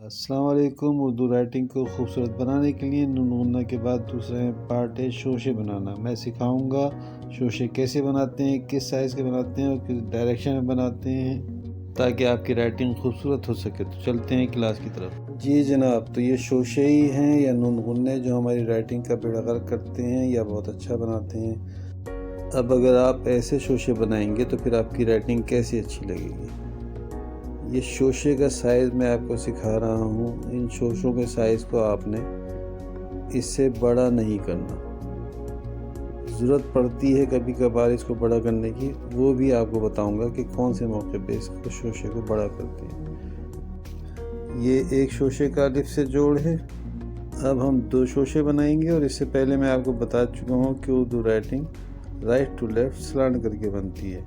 अस्सलाम वालेकुम। उर्दू राइटिंग को खूबसूरत बनाने के लिए नून गुन्ना के बाद दूसरा पार्ट है शोशे बनाना। मैं सिखाऊंगा शोशे कैसे बनाते हैं, किस साइज़ के बनाते हैं और किस डायरेक्शन में बनाते हैं, ताकि आपकी राइटिंग खूबसूरत हो सके। तो चलते हैं क्लास की तरफ। जी जनाब, तो ये शोशे ही हैं या नून गुन्ने जो हमारी राइटिंग का बेड़ा गर्क करते हैं या बहुत अच्छा बनाते हैं। अब अगर आप ऐसे शोशे बनाएंगे तो फिर आपकी राइटिंग कैसी अच्छी लगेगी। ये शोशे का साइज़ मैं आपको सिखा रहा हूँ। इन शोशों के साइज़ को आपने इससे बड़ा नहीं करना। ज़रूरत पड़ती है कभी कभार इसको बड़ा करने की, वो भी आपको बताऊंगा कि कौन से मौके पे इसको शोशे को बड़ा करते हैं। ये एक शोशे का अलिफ से जोड़ है। अब हम दो शोशे बनाएंगे और इससे पहले मैं आपको बता चुका हूँ कि Urdu writing right to left slant करके बनती है,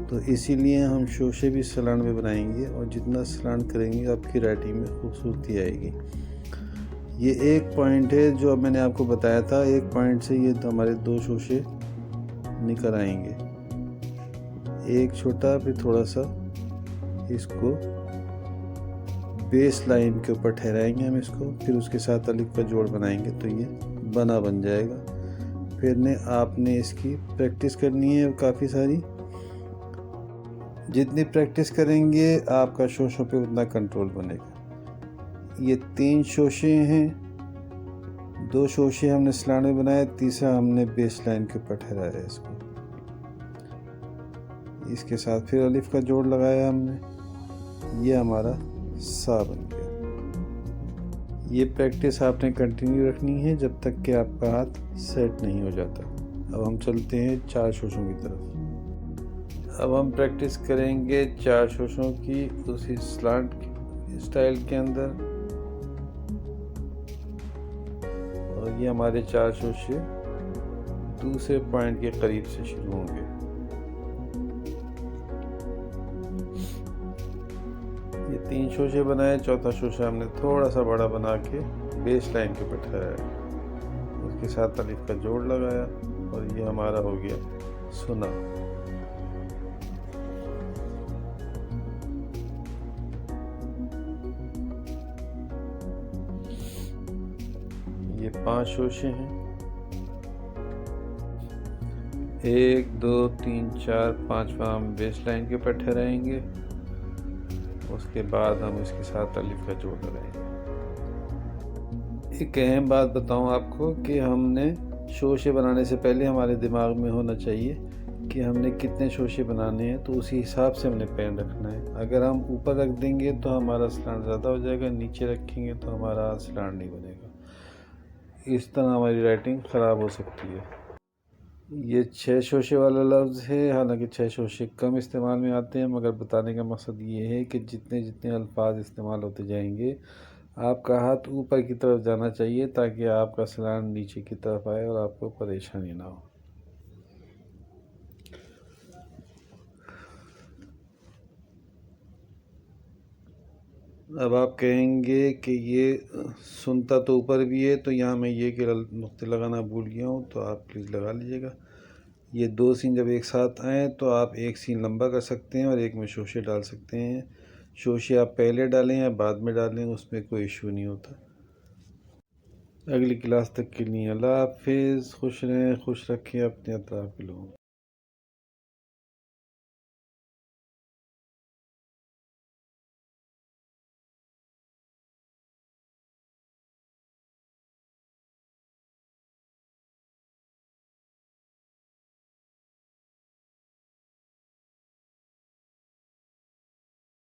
तो इसीलिए हम शोशे भी स्लांट में बनाएंगे और जितना स्लांट करेंगे आपकी राइटिंग में खूबसूरती आएगी। ये एक पॉइंट है जो अब मैंने आपको बताया था, एक पॉइंट से ये तो हमारे दो शोशे निकल आएंगे, एक छोटा फिर थोड़ा सा इसको बेस लाइन के ऊपर ठहराएंगे हम इसको, फिर उसके साथ अलिफ का जोड़ बनाएंगे तो ये बन जाएगा। फिर आपने इसकी प्रैक्टिस करनी है काफ़ी सारी। जितनी प्रैक्टिस करेंगे आपका शोशों पे उतना कंट्रोल बनेगा। ये तीन शोशे हैं, दो शोशे हमने स्लांट में बनाए, तीसरा हमने बेस लाइन के ऊपर ठहराया इसको। इसके साथ फिर अलिफ का जोड़ लगाया हमने, ये हमारा सा बन गया। ये प्रैक्टिस आपने कंटिन्यू रखनी है जब तक कि आपका हाथ सेट नहीं हो जाता। अब हम चलते हैं चार शोशों की तरफ। अब हम प्रैक्टिस करेंगे चार शोशों की उसी स्लांट स्टाइल के अंदर, और ये हमारे चार शोशे दूसरे पॉइंट के करीब से शुरू होंगे। ये तीन शोशे बनाए, चौथा शोशा हमने थोड़ा सा बड़ा बना के बेस लाइन के ऊपर ठहराया, उसके साथ अलिफ का जोड़ लगाया और ये हमारा हो गया सुना। ये पांच शोशे हैं, 1 2 3 4, पांचवा हम बेस लाइन के ऊपर ठहराएंगे, उसके बाद हम इसके साथ अलिफ का जोड़ लगाएंगे। एक अहम बात बताऊं आपको कि हमने शोशे बनाने से पहले हमारे दिमाग में होना चाहिए कि हमने कितने शोशे बनाने हैं, तो उसी हिसाब से हमने पेन रखना है। अगर हम ऊपर रख देंगे तो हमारा स्लांट ज़्यादा हो जाएगा, नीचे रखेंगे तो हमारा स्लांट नहीं बनेगा। इस तरह हमारी राइटिंग ख़राब हो सकती है। ये 6 शोशे वाला लफ्ज़ है, हालांकि 6 शोशे कम इस्तेमाल में आते हैं, मगर बताने का मकसद ये है कि जितने जितने अल्फाज इस्तेमाल होते जाएंगे आपका हाथ ऊपर की तरफ जाना चाहिए, ताकि आपका स्लांट नीचे की तरफ आए और आपको परेशानी ना हो। अब आप कहेंगे कि ये सुनता तो ऊपर भी है, तो यहाँ मैं ये कि नुक्ते लगाना भूल गया हूँ, तो आप प्लीज़ लगा लीजिएगा। ये दो सीन जब एक साथ आएँ तो आप एक सीन लंबा कर सकते हैं और एक में शोशे डाल सकते हैं। शोशे आप पहले डालें या बाद में डालें, उसमें कोई इशू नहीं होता। अगली क्लास तक के लिए अल्लाह हाफिज़। खुश रहें, खुश रखें अपने अतराफ़ के लोगों को।